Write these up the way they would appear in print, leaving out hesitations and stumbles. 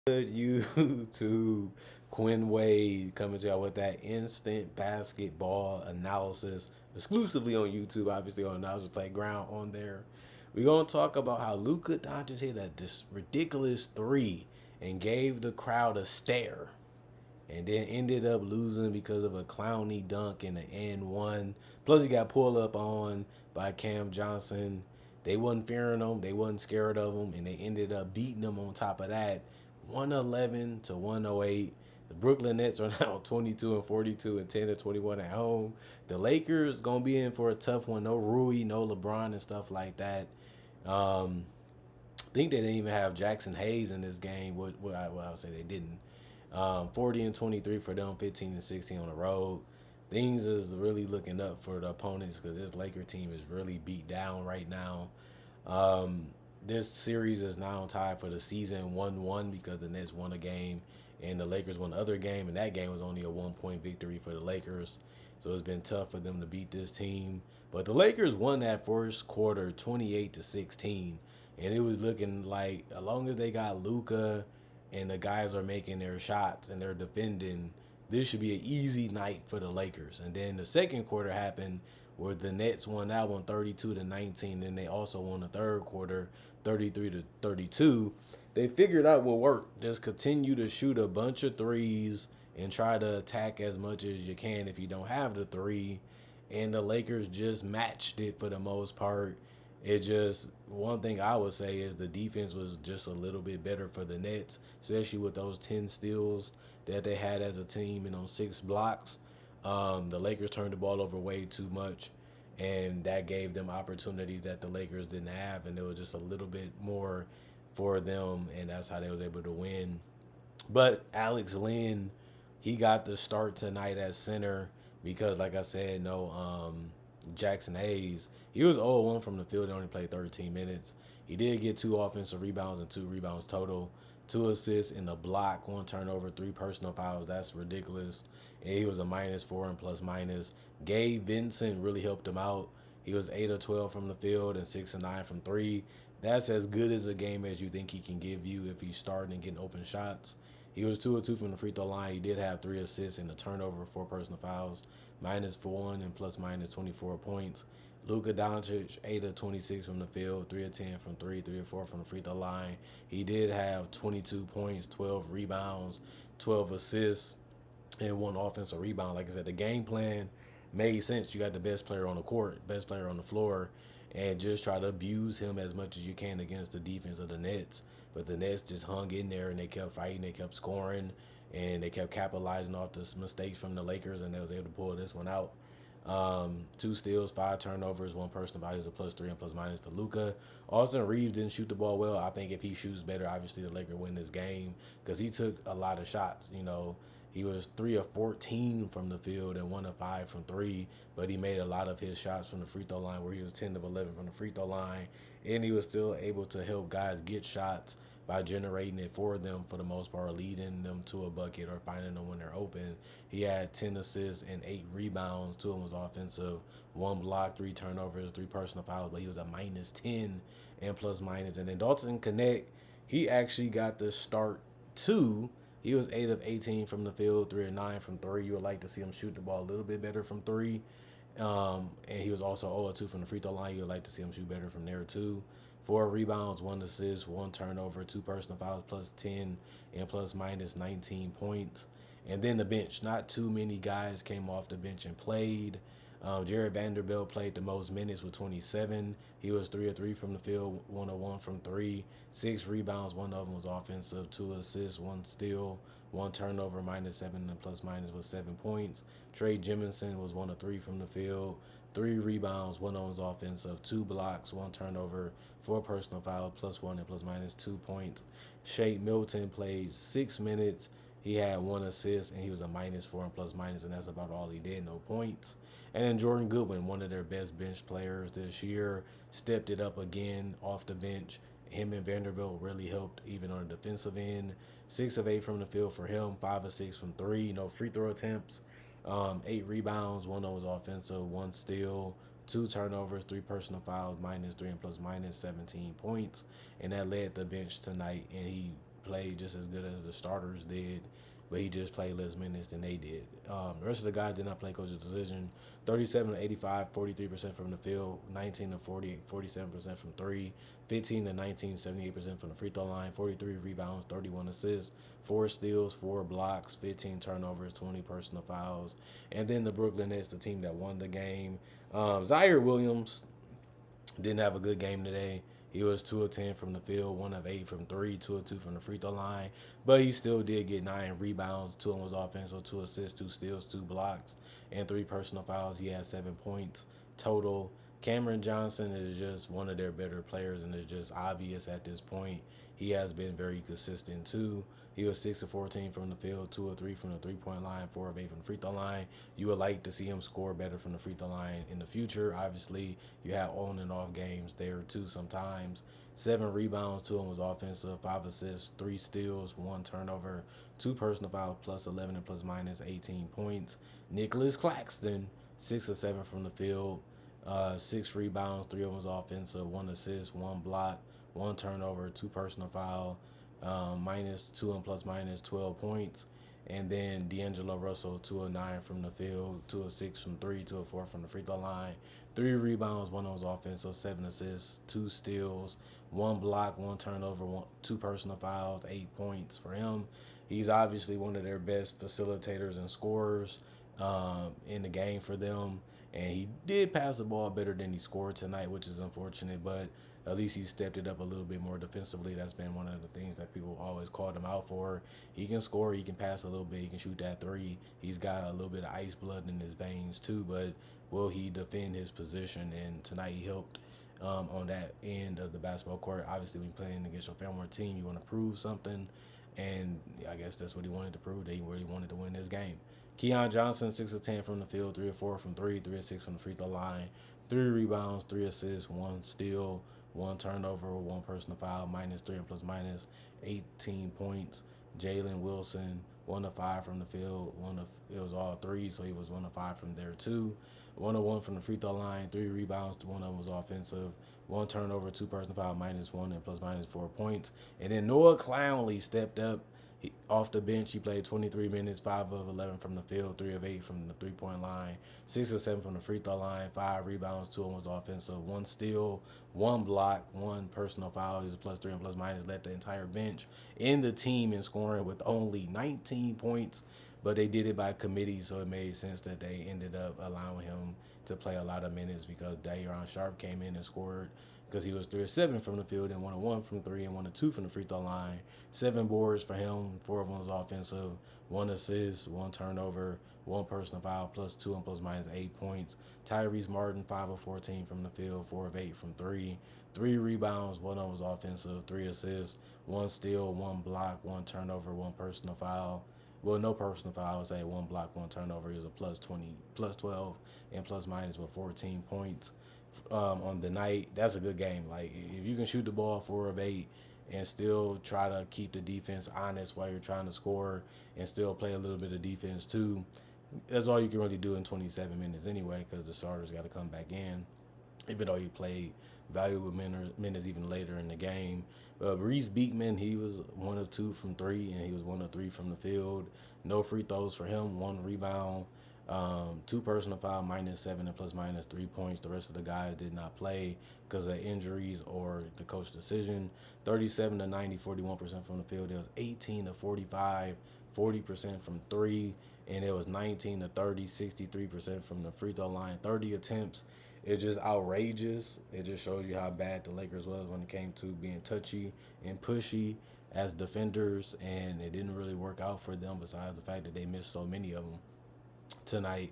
Good YouTube, Quinn Wade coming to y'all with that instant basketball analysis exclusively on YouTube, obviously on Analysis Playground on there. We're gonna talk about how Luka Doncic hit this ridiculous three and gave the crowd a stare, and then ended up losing because of a clowny dunk in the end one. Plus, he got pulled up on by Cam Johnson. They wasn't fearing him, they wasn't scared of him, and they ended up beating him on top of that, 111 to 108. The Brooklyn Nets are now 22 and 42 and 10 and 21 at home. The Lakers gonna be in for a tough one. No Rui, no LeBron and stuff like that. I think they didn't even have Jackson Hayes in this game. I would say they didn't. 40 and 23 for them, 15 and 16 on the road. Things is really looking up for the opponents because this Laker team is really beat down right now. Um, this series is now tied for the season 1-1 because the Nets won a game and the Lakers won the other game, and that game was only a 1 point victory for the Lakers. So it's been tough for them to beat this team. But the Lakers won that first quarter 28 to 16. And it was looking like as long as they got Luka and the guys are making their shots and they're defending, this should be an easy night for the Lakers. And then the second quarter happened where the Nets won that one 32 to 19, and they also won the third quarter 33 to 32. They figured out what worked. Just continue to shoot a bunch of threes and try to attack as much as you can if you don't have the three. And the Lakers just matched it for the most part. It just, one thing I would say is the defense was just a little bit better for the Nets, especially with those 10 steals that they had as a team and on 6 blocks. The Lakers turned the ball over way too much, and that gave them opportunities that the Lakers didn't have, and it was just a little bit more for them, and that's how they was able to win. But Alex Lynn, he got the start tonight at center because, like I said, no Jackson Hayes. He was 0-1 from the field. He only played 13 minutes. He did get 2 offensive rebounds and 2 rebounds total, 2 assists in the block, 1 turnover, 3 personal fouls. That's ridiculous. And he was a -4 and plus minus. Gabe Vincent really helped him out. He was 8 of 12 from the field and 6 of 9 from three. That's as good as a game as you think he can give you if he's starting and getting open shots. He was 2 of 2 from the free throw line. He did have 3 assists and a turnover, 4 personal fouls, -4 and plus minus 24 points. Luka Doncic, 8 of 26 from the field, 3 of 10 from three, 3 of 4 from the free throw line. He did have 22 points, 12 rebounds, 12 assists, and 1 offensive rebound. Like I said, the game plan made sense. You got the best player on the court, best player on the floor, and just try to abuse him as much as you can against the defense of the Nets. But the Nets just hung in there and they kept fighting, they kept scoring, and they kept capitalizing off the mistakes from the Lakers, and they was able to pull this one out. 2 steals, 5 turnovers, 1 personal values, a +3 and plus minus for Luka. Austin Reeves didn't shoot the ball well. I think if he shoots better, obviously the Lakers win this game because he took a lot of shots. He was 3 of 14 from the field and 1 of 5 from three, but he made a lot of his shots from the free throw line where he was 10 of 11 from the free throw line, and he was still able to help guys get shots by generating it for them for the most part, leading them to a bucket or finding them when they're open. He had 10 assists and 8 rebounds. 2 of them was offensive, 1 block, 3 turnovers, 3 personal fouls, but he was a -10 and plus minus. And then Dalton Connect, he actually got the start too. He was 8 of 18 from the field, 3 of 9 from three. You would like to see him shoot the ball a little bit better from three. And he was also 0 of 2 from the free throw line. You would like to see him shoot better from there too. 4 rebounds, 1 assist, 1 turnover, 2 personal fouls, +10 and plus minus 19 points. And then the bench. Not too many guys came off the bench and played. Jared Vanderbilt played the most minutes with 27. He was 3 of 3 from the field, 1 of 1 from three, 6 rebounds. One of them was offensive, 2 assists, 1 steal, 1 turnover, -7 and plus minus was 7 points. Trey Jemison was 1 of 3 from the field, 3 rebounds, one of them was offensive, 2 blocks, 1 turnover, 4 personal fouls, +1 and plus minus 2 points. Shake Milton played 6 minutes. He had 1 assist and he was a -4 and plus minus, and that's about all he did. No points. And then Jordan Goodwin, one of their best bench players this year, stepped it up again off the bench. Him and Vanderbilt really helped even on the defensive end. 6 of 8 from the field for him, 5 of 6 from three, no free throw attempts. 8 rebounds, one of them was offensive, 1 steal, 2 turnovers, 3 personal fouls, -3 and plus minus 17 points. And that led the bench tonight. And he played just as good as the starters did, but he just played less minutes than they did. The rest of the guys did not play coach's decision. 37 to 85, 43% from the field, 19 to 40, 47% from three, 15 to 19, 78% from the free throw line, 43 rebounds, 31 assists, 4 steals, 4 blocks, 15 turnovers, 20 personal fouls. And then the Brooklyn Nets, the team that won the game. Zaire Williams didn't have a good game today. He was 2 of 10 from the field, 1 of 8 from 3, 2 of 2 from the free throw line. But he still did get 9 rebounds. 2 of them was offensive, 2 assists, 2 steals, 2 blocks, and 3 personal fouls. He had 7 points total. Cameron Johnson is just one of their better players, and it's just obvious at this point. He has been very consistent too. He was 6 of 14 from the field, 2 of 3 from the three-point line, 4 of 8 from the free throw line. You would like to see him score better from the free throw line in the future. Obviously, you have on and off games there too sometimes. 7 rebounds, 2 of them was offensive, 5 assists, 3 steals, 1 turnover, 2 personal fouls, plus 11 and plus minus 18 points. Nicholas Claxton, 6 of 7 from the field, 6 rebounds, 3 of them was offensive, 1 assist, 1 block, 1 turnover, 2 personal foul, minus 2 and plus minus 12 points. And then D'Angelo Russell, 2 of 9 from the field, 2 of 6 from 3, 2 of 4 from the free throw line, 3 rebounds, 1 of them was offensive, 7 assists, 2 steals, 1 block, 1 turnover, 2 personal fouls, 8 points for him. He's obviously one of their best facilitators and scorers in the game for them. And he did pass the ball better than he scored tonight, which is unfortunate, but at least he stepped it up a little bit more defensively. That's been one of the things that people always called him out for. He can score, he can pass a little bit, he can shoot that three. He's got a little bit of ice blood in his veins too, but will he defend his position? And tonight he helped on that end of the basketball court. Obviously, when you're playing against your Fillmore team, you want to prove something, and I guess that's what he wanted to prove, that he really wanted to win this game. Keon Johnson, 6 of 10 from the field, 3 of 4 from 3, 3 of 6 from the free throw line, 3 rebounds, 3 assists, 1 steal, 1 turnover, 1 personal foul, minus 3 and plus minus 18 points. Jalen Wilson, 1 of 5 from the field, it was all 3, so he was 1 of 5 from there too. 1 of 1 from the free throw line, 3 rebounds, 1 of them was offensive, 1 turnover, 2 personal foul, minus 1 and plus minus 4 points. And then Noah Clowney stepped up. Off the bench, he played 23 minutes, 5 of 11 from the field, 3 of 8 from the three-point line, 6 of 7 from the free throw line, 5 rebounds, 2 of them was offensive, 1 steal, 1 block, 1 personal foul. He was plus 3 and plus minus, led the entire bench in the team in scoring with only 19 points, but they did it by committee, so it made sense that they ended up allowing him to play a lot of minutes because Dayon Sharp came in and scored because he was 3 of 7 from the field and 1 of 1 from 3 and 1 of 2 from the free throw line. 7 boards for him, 4 of them was offensive, 1 assist, 1 turnover, 1 personal foul, plus 2 and plus minus 8 points. Tyrese Martin, 5 of 14 from the field, 4 of 8 from 3, 3 rebounds, 1 of them was offensive, 3 assists, 1 steal, 1 block, 1 turnover, 1 personal foul. Well, no personal foul. I would say 1 block, 1 turnover. He was a plus 20, plus 12, and plus minus with 14 points. On the night, that's a good game. Like, if you can shoot the ball 4 of 8 and still try to keep the defense honest while you're trying to score and still play a little bit of defense too, that's all you can really do in 27 minutes anyway, because the starters got to come back in, even though you played valuable minutes even later in the game. Reese Beekman, he was 1 of 2 from 3, and he was 1 of 3 from the field. No free throws for him, 1 rebound. 2 personal foul, minus 7 and plus minus 3 points. The rest of the guys did not play because of injuries or the coach decision. 37 to 90, 41% from the field. It was 18 to 45, 40% from 3, and it was 19 to 30, 63% from the free throw line. 30 attempts. It's just outrageous. It just shows you how bad the Lakers was when it came to being touchy and pushy as defenders, and it didn't really work out for them besides the fact that they missed so many of them tonight.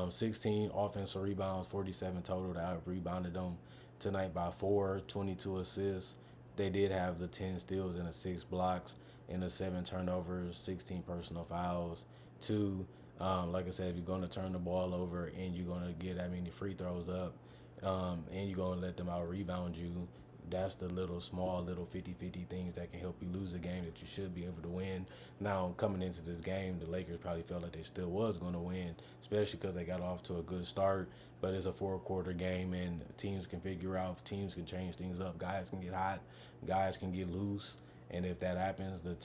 16 offensive rebounds, 47 total. That rebounded them tonight by 4, 22 assists. They did have the 10 steals and the 6 blocks and the 7 turnovers, 16 personal fouls. 2, like I said, if you're going to turn the ball over and you're going to get that many free throws up, and you're going to let them out rebound you, that's the little small 50-50 things that can help you lose a game that you should be able to win. Now, coming into this game, the Lakers probably felt like they still was going to win, especially because they got off to a good start. But it's a 4-quarter game, and teams can figure out, teams can change things up. Guys can get hot, guys can get loose, And if that happens, the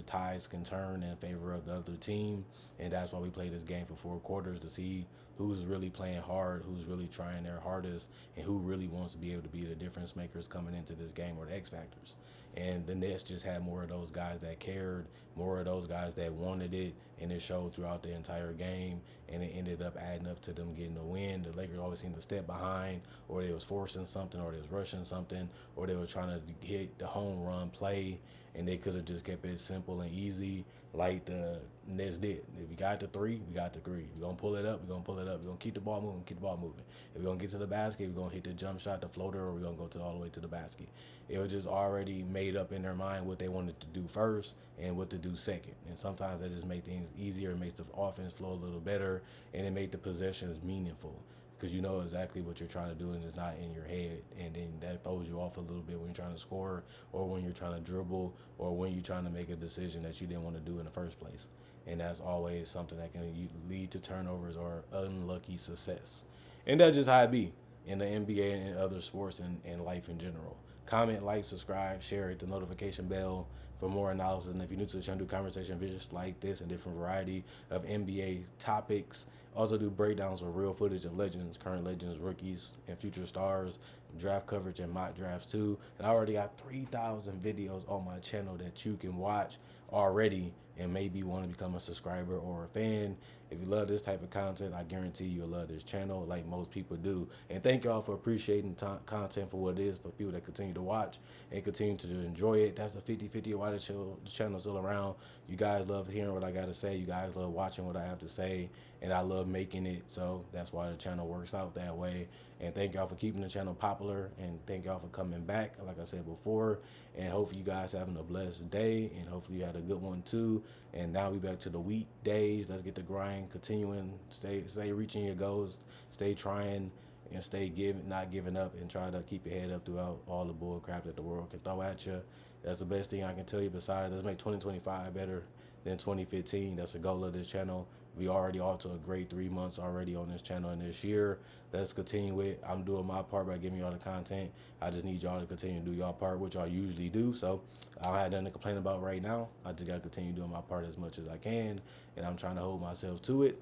tides can turn in favor of the other team, and that's why we play this game for 4 quarters to see who's really playing hard, who's really trying their hardest, and who really wants to be able to be the difference makers coming into this game, or the X factors. And the Nets just had more of those guys that cared, more of those guys that wanted it, and it showed throughout the entire game. And it ended up adding up to them getting the win. The Lakers always seemed to step behind, or they was forcing something, or they was rushing something, or they were trying to hit the home run play, and they could have just kept it simple and easy like the Nets did. If we got the three, we got the three. We're going to pull it up, we're going to pull it up. We're going to keep the ball moving, keep the ball moving. If we're going to get to the basket, we're going to hit the jump shot, the floater, or we're going to go all the way to the basket. It was just already made up in their mind what they wanted to do first and what to do second. And sometimes that just made things easier. It makes the offense flow a little better, and it made the possessions meaningful, because you know exactly what you're trying to do and it's not in your head, and then that throws you off a little bit when you're trying to score, or when you're trying to dribble, or when you're trying to make a decision that you didn't want to do in the first place. And that's always something that can lead to turnovers or unlucky success. And that's just how it be in the NBA and in other sports and life in general. Comment, like, subscribe, share, hit the notification bell for more analysis. And if you're new to the channel, do conversation videos like this and different variety of NBA topics. Also do breakdowns with real footage of legends, current legends, rookies, and future stars, draft coverage and mock drafts too. And I already got 3,000 videos on my channel that you can watch already, and maybe want to become a subscriber or a fan. If you love this type of content, I guarantee you'll love this channel like most people do. And thank y'all for appreciating content for what it is, for people that continue to watch and continue to enjoy it. That's a 50-50 why the channel's still around. You guys love hearing what I got to say. You guys love watching what I have to say. And I love making it, so that's why the channel works out that way. And thank y'all for keeping the channel popular, and thank y'all for coming back, like I said before. And hopefully you guys having a blessed day, and hopefully you had a good one too. And now we back to the weekdays. Let's get the grind continuing. Stay reaching your goals. Stay trying, and stay not giving up, and try to keep your head up throughout all the bull crap that the world can throw at you. That's the best thing I can tell you. Besides, let's make 2025 better than 2015. That's the goal of this channel. We already off to a great 3 months already on this channel in this year. Let's continue it. I'm doing my part by giving y'all the content. I just need y'all to continue to do y'all part, which y'all usually do. So I don't have nothing to complain about right now. I just got to continue doing my part as much as I can, and I'm trying to hold myself to it.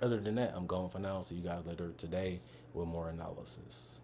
Other than that, I'm going for now. See you guys later today with more analysis.